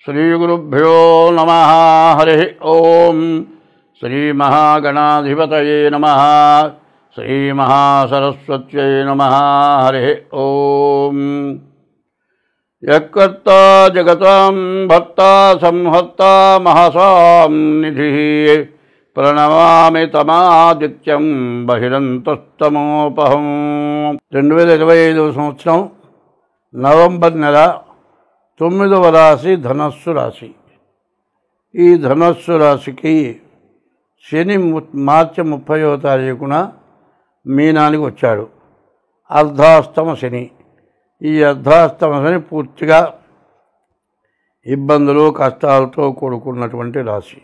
శ్రీగురుభ్యో నమః. హరి ఓం. శ్రీమహాగణాధిపతయే నమః. శ్రీమహాసరస్వత్యై నమః. హరి ఓం. యకర్తా జగతాం భర్తా సంహర్తా మహసాం నిధిః ప్రణమామి తమాదిత్యం బహిరంతస్తమోపహం. 2025 సంవత్సరం నవంబర్ నెల 9వ రాశి ధనస్సు రాశి. ఈ ధనస్సు రాశికి శని మార్చి 30వ తారీఖున మీనానికి వచ్చాడు. అర్ధాష్టమ శని. ఈ అర్ధాష్టమ శని పూర్తిగా ఇబ్బందులు కష్టాలతో కూడుకున్నటువంటి రాశి.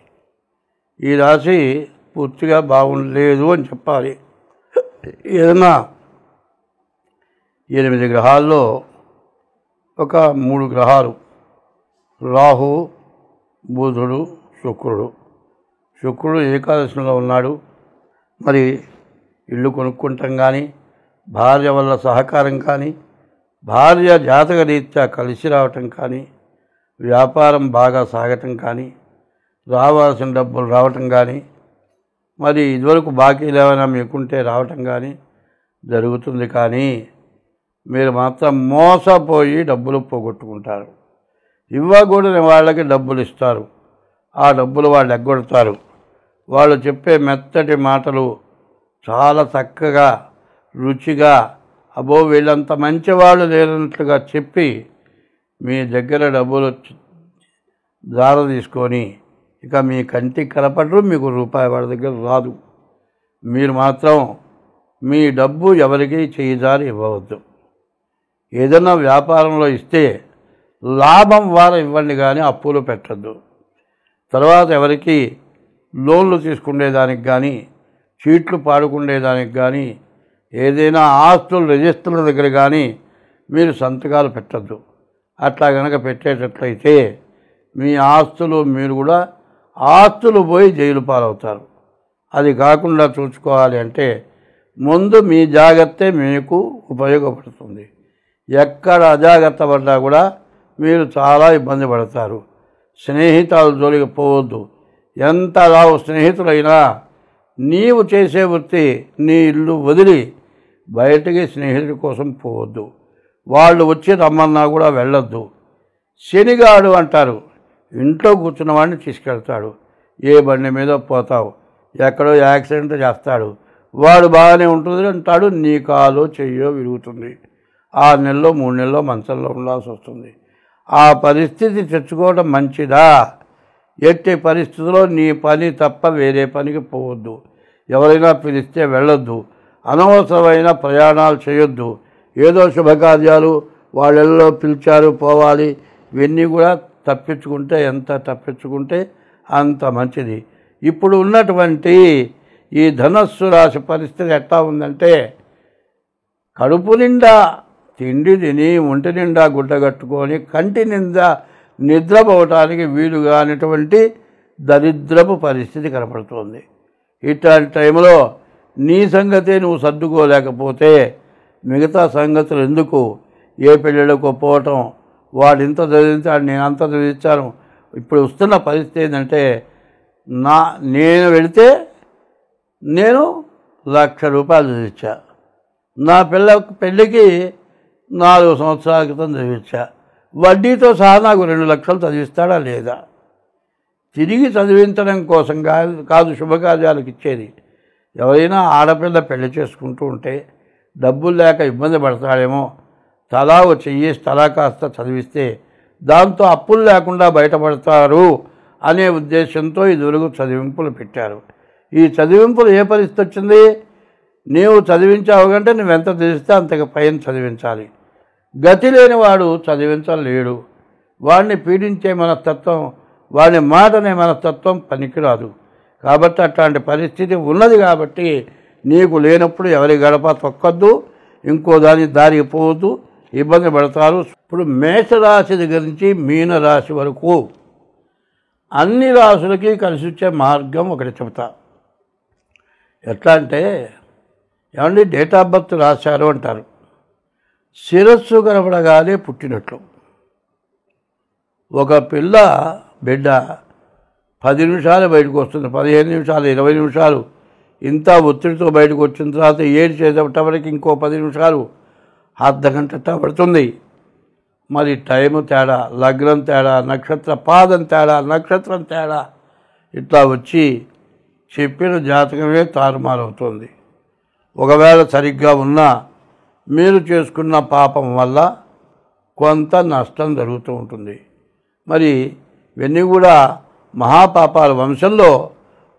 ఈ రాశి పూర్తిగా బాగుండలేదు అని చెప్పాలి. ఏదైనా 8 గ్రహాల్లో ఒక 3 గ్రహాలు రాహు, బుధుడు, శుక్రుడు. శుక్రుడు ఏకాదశిలో ఉన్నాడు. మరి ఇల్లు కొనుక్కుంటాం కానీ, భార్య వల్ల సహకారం కానీ, భార్య జాతక రీత్యా కలిసి రావటం కానీ, వ్యాపారం బాగా సాగటం కానీ, రావాల్సిన డబ్బులు రావటం కానీ, మరి ఇదివరకు బాకీలు ఏమైనా మీకుంటే రావటం కానీ జరుగుతుంది. కానీ మీరు మాత్రం మోసపోయి డబ్బులు పోగొట్టుకుంటారు. ఇవ్వకూడని వాళ్ళకి డబ్బులు ఇస్తారు. ఆ డబ్బులు వాళ్ళు ఎగ్గొడతారు. వాళ్ళు చెప్పే మెత్తటి మాటలు చాలా చక్కగా రుచిగా అబ్బో వీళ్ళంత మంచివాళ్ళు లేనట్లుగా చెప్పి మీ దగ్గర డబ్బులు దార తీసుకొని ఇక మీ కంటికి కనపడరు. మీకు రూపాయి వాళ్ళ దగ్గర రాదు. మీరు మాత్రం మీ డబ్బు ఎవరికి చేయిజారి ఇవ్వవద్దు. ఏదైనా వ్యాపారంలో ఇస్తే లాభం వారు ఇవ్వండి కానీ అప్పులు పెట్టద్దు. తర్వాత ఎవరికి లోన్లు తీసుకునేదానికి కానీ, చీట్లు పాడుకునేదానికి కానీ, ఏదైనా ఆస్తులు రిజిస్టర్ల దగ్గర కానీ మీరు సంతకాలు పెట్టద్దు. అట్లా కనుక పెట్టేటట్లయితే మీ ఆస్తులు మీరు కూడా ఆస్తులు పోయి జైలు పాలవుతారు. అది కాకుండా చూసుకోవాలి అంటే ముందు మీ జాగ్రత్తే మీకు ఉపయోగపడుతుంది. ఎక్కడ అజాగ్రత్త పడ్డా కూడా మీరు చాలా ఇబ్బంది పడతారు. స్నేహితుల జోలికి పోవద్దు. ఎంత లావు స్నేహితులైనా నీవు చేసే వృత్తి నీ ఇల్లు వదిలి బయటికి స్నేహితుడి కోసం పోవద్దు. వాళ్ళు వచ్చి రమ్మన్నా కూడా వెళ్ళొద్దు. శనిగాడు అంటారు. ఇంట్లో కూర్చున్న వాడిని తీసుకెళ్తాడు. ఏ బండి మీద పోతావు, ఎక్కడో యాక్సిడెంట్ చేస్తాడు. వాడు బాగానే ఉంటుంది అంటాడు. నీ కాలో చెయ్యో విరుగుతుంది. 6 నెలలో 3 నెలలో మంచంలో ఉండాల్సి వస్తుంది. ఆ పరిస్థితి తెచ్చుకోవడం మంచిదా? ఎట్టి పరిస్థితుల్లో నీ పని తప్ప వేరే పనికి పోవద్దు. ఎవరైనా పిలిస్తే వెళ్ళొద్దు. అనవసరమైన ప్రయాణాలు చేయొద్దు. ఏదో శుభకార్యాలు వాళ్ళెల్లో పిలిచారు పోవాలి. ఇవన్నీ కూడా ఎంత తప్పించుకుంటే అంత మంచిది. ఇప్పుడు ఉన్నటువంటి ఈ ధనస్సు రాశి పరిస్థితి ఎట్లా ఉందంటే కడుపు నిండా తిండి తిని ఒంటి నిండా గుడ్డ కట్టుకొని కంటి నిండా నిద్రపోవటానికి వీలు కానిటువంటి దరిద్రపు పరిస్థితి కనపడుతోంది. ఇట్లాంటి టైంలో నీ సంగతే నువ్వు సర్దుకోలేకపోతే మిగతా సంగతులు ఎందుకు? ఏ పెళ్ళిళ్ళకు పోవటం, వాడింత చదివించాడు నేను అంత చదివించాను. ఇప్పుడు వస్తున్న పరిస్థితి ఏంటంటే నేను వెళితే నేను ₹1,00,000 చదివించా. నా పెళ్ళికి 4 సంవత్సరాల క్రితం చదివించా. వడ్డీతో సహా నాకు 2 లక్షలు చదివిస్తాడా లేదా? తిరిగి చదివించడం కోసం కాదు శుభకార్యాలకు ఇచ్చేది. ఎవరైనా ఆడపిల్ల పెళ్లి చేసుకుంటూ ఉంటే డబ్బులు లేక ఇబ్బంది పడతాడేమో, తలా చెయ్యేసి తలా కాస్త చదివిస్తే దాంతో అప్పులు లేకుండా బయటపడతారు అనే ఉద్దేశంతో ఇదివరకు చదివింపులు పెట్టారు. ఈ చదివింపులు ఏ పరిస్థితి వచ్చింది? నీవు చదివించావు కంటే నువ్వెంత చదివిస్తే అంతకు పైన చదివించాలి. గతి లేనివాడు చదివించలేడు. వాడిని పీడించే మనస్తత్వం, వాడిని మాటనే మనస్తత్వం పనికిరాదు. కాబట్టి అట్లాంటి పరిస్థితి ఉన్నది. కాబట్టి నీకు లేనప్పుడు ఎవరి గడప తొక్కద్దు, ఇంకో దారికి పోవద్దు, ఇబ్బంది పడతారు. ఇప్పుడు మేషరాశి దగ్గర నుంచి మీనరాశి వరకు అన్ని రాశులకి కలిసి వచ్చే మార్గం ఒకటి చెబుతా. ఎట్లా అంటే ఏమండి డేట్ ఆఫ్ బర్త్ రాశారు అంటారు. శిరస్సు కనపడగానే పుట్టినట్లు. ఒక బిడ్డ 10 నిమిషాలు బయటకు వస్తుంది, 15 నిమిషాలు, 20 నిమిషాలు ఇంత ఒత్తిడితో బయటకు వచ్చిన తర్వాత చేసేటప్పటికి ఇంకో 10 నిమిషాలు, అర్ధగంట పడుతుంది. మరి టైము తేడా, లగ్నం తేడా, నక్షత్ర పాదం తేడా, నక్షత్రం తేడా ఇట్లా వచ్చి చెప్పిన జాతకమే తారుమారవుతుంది. ఒకవేళ సరిగ్గా ఉన్నా మీరు చేసుకున్న పాపం వల్ల కొంత నష్టం జరుగుతూ ఉంటుంది. మరి ఇవన్నీ కూడా మహాపాపాల వంశంలో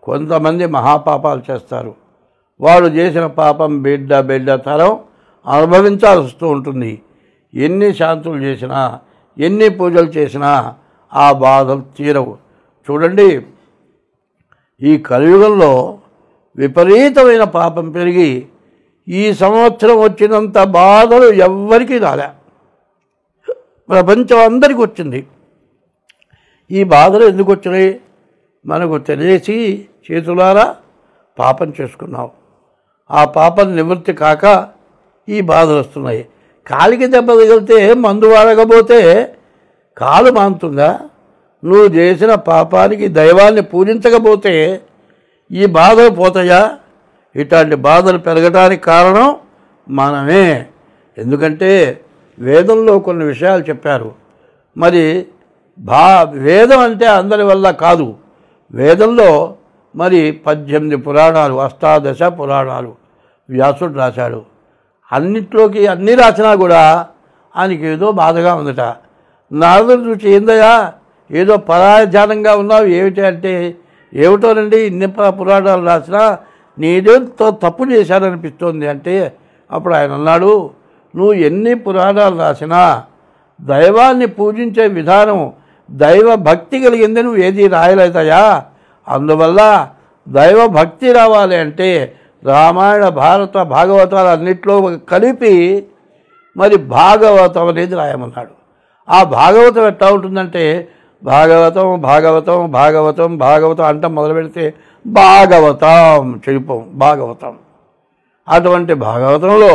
కొంతమంది మహాపాపాలు చేస్తారు. వాళ్ళు చేసిన పాపం బిడ్డ తరం అనుభవించాల్సి వస్తూ ఉంటుంది. ఎన్ని శాంతులు చేసినా, ఎన్ని పూజలు చేసినా ఆ బాధలు తీరవు. చూడండి, ఈ కలియుగంలో విపరీతమైన పాపం పెరిగి ఈ సంవత్సరం వచ్చినంత బాధలు ఎవ్వరికీ రాలే, ప్రపంచం అందరికీ వచ్చింది. ఈ బాధలు ఎందుకు వచ్చినాయి? మనకు తెలిసి చేతులారా పాపం చేసుకున్నాం. ఆ పాపం నివృత్తి కాక ఈ బాధలు వస్తున్నాయి. కాలికి దెబ్బ తగిలితే మందు వాడకపోతే కాలు మానుతుందా? నువ్వు చేసిన పాపానికి దైవాన్ని పూజించకపోతే ఈ బాధలు పోతాయా? ఇట్లాంటి బాధలు పెరగడానికి కారణం మనమే. ఎందుకంటే వేదంలో కొన్ని విషయాలు చెప్పారు. మరి వేదం అంటే అందరి వల్ల కాదు. వేదంలో మరి 18 పురాణాలు, 18 పురాణాలు వ్యాసుడు రాశాడు. అన్నిట్లోకి అన్నీ రాసినా కూడా ఆయనకి ఏదో బాధగా ఉందట. నారదుడు చూసి, ఏందయ్యా ఏదో పరాయజానంగా ఉన్నావు ఏమిటి అంటే, ఏమిటోనండి ఇన్ని పురాణాలు రాసినా నీదేంతో తప్పు చేశారనిపిస్తోంది అంటే, అప్పుడు ఆయన అన్నాడు, నువ్వు ఎన్ని పురాణాలు రాసినా దైవాన్ని పూజించే విధానం, దైవ భక్తి కలిగింది నువ్వు ఏది రాయలేదయా. అందువల్ల దైవ భక్తి రావాలి అంటే రామాయణ, భారత, భాగవతాలు అన్నిట్లో కలిపి మరి భాగవతం అనేది రాయమన్నాడు. ఆ భాగవతం ఎట్లా ఉంటుందంటే భాగవతం భాగవతం భాగవతం భాగవతం అంట మొదలు పెడితే భాగవతం చెడిపోం. భాగవతం అటువంటి భాగవతంలో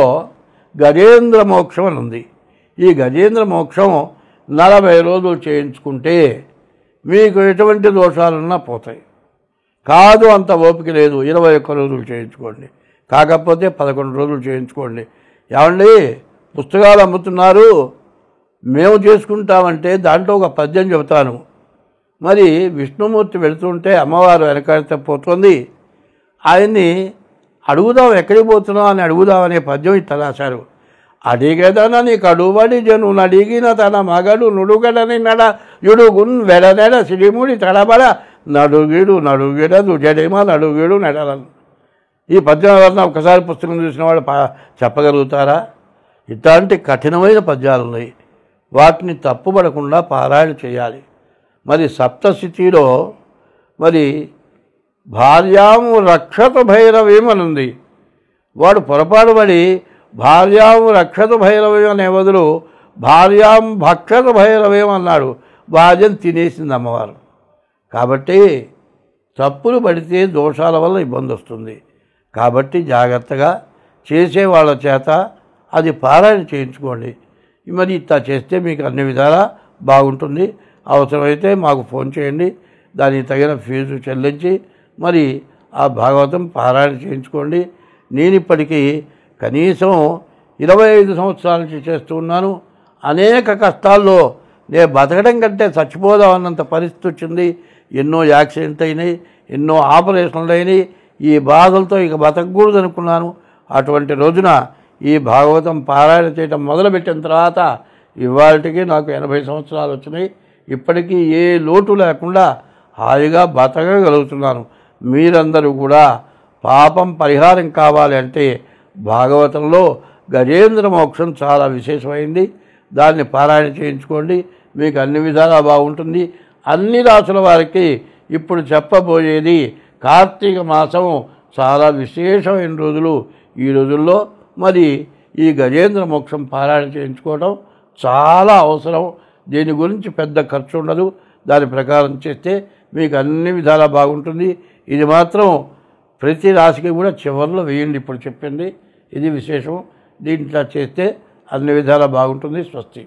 గజేంద్ర మోక్షం అని ఉంది. ఈ గజేంద్ర మోక్షం 40 రోజులు చేయించుకుంటే మీకు ఎటువంటి దోషాలున్నా పోతాయి. కాదు అంత ఓపిక లేదు, 21 రోజులు చేయించుకోండి. కాకపోతే 11 రోజులు చేయించుకోండి. ఏమండి పుస్తకాలు అమ్ముతున్నారు, మేము చేసుకుంటామంటే దాంట్లో ఒక పద్యం చెబుతాను. మరి విష్ణుమూర్తి వెళుతుంటే అమ్మవారు వెనకాడితే పోతుంది. ఆయన్ని అడుగుదాం, ఎక్కడికి పోతున్నావు అని అడుగుదామనే పద్యం ఇట్లా రాశారు. అడిగేదన నీకు అడుబడి జను నడిగిన తన మగడు నుడుగడని నడ యుడుగున్ వెడనెడ సిడిముడి తడబడ నడుగిడదు జడేమా నడుగిడు నెడలను. ఈ పద్యం ఎవరన్నా ఒకసారి పుస్తకం చూసిన వాళ్ళు చెప్పగలుగుతారా? ఇట్లాంటి కఠినమైన పద్యాలు ఉన్నాయి. వాటిని తప్పుపడకుండా పారాయణ చేయాలి. మరి సప్తశతిలో మరి భార్యాము రక్షత భైరవేమనుంది. వాడు పొరపాటు పడి భార్యాము రక్షత భైరవేం అనే బదులు భార్యాం భక్షత భైరవేం అన్నాడు. భార్యను తినేసింది అమ్మవారు. కాబట్టి తప్పులు పడితే దోషాల వల్ల ఇబ్బంది వస్తుంది. కాబట్టి జాగ్రత్తగా చేసే వాళ్ళ చేత అది పారాయణ చేయించుకోండి. మరి ఇట్లా చేస్తే మీకు అన్ని విధాలా బాగుంటుంది. అవసరమైతే మాకు ఫోన్ చేయండి, దానికి తగిన ఫీజు చెల్లించి మరి ఆ భాగవతం పారాయణ చేయించుకోండి. నేను ఇప్పటికీ కనీసం 25 సంవత్సరాల నుంచి చేస్తూ ఉన్నాను. అనేక కష్టాల్లో నేను బతకడం కంటే చచ్చిపోదామన్నంత పరిస్థితి వచ్చింది. ఎన్నో యాక్సిడెంట్ అయినాయి, ఎన్నో ఆపరేషన్లు అయినాయి. ఈ బాధలతో ఇక బతకకూడదు అనుకున్నాను. అటువంటి రోజున ఈ భాగవతం పారాయణ చేయడం మొదలుపెట్టిన తర్వాత ఇవాళకి నాకు 80 సంవత్సరాలు వచ్చినాయి. ఇప్పటికీ ఏ లోటు లేకుండా హాయిగా బతకగలుగుతున్నాను. మీరందరూ కూడా పాపం పరిహారం కావాలి అంటే భాగవతంలో గజేంద్ర మోక్షం చాలా విశేషమైంది. దాన్ని పారాయణ చేయించుకోండి, మీకు అన్ని విధాలా బాగుంటుంది. అన్ని రాసుల వారికి ఇప్పుడు చెప్పబోయేది కార్తీక మాసం చాలా విశేషమైన రోజులు. ఈ రోజుల్లో మరి ఈ గజేంద్ర మోక్షం పారాయణ చేయించుకోవడం చాలా అవసరం. దీని గురించి పెద్ద ఖర్చు ఉండదు. దాని ప్రకారం చేస్తే మీకు అన్ని విధాలా బాగుంటుంది. ఇది మాత్రం ప్రతి రాశికి కూడా చివరిలో వేయండి. ఇప్పుడు చెప్పింది ఇది విశేషం. దీంట్లో చేస్తే అన్ని విధాలా బాగుంటుంది. స్వస్తి.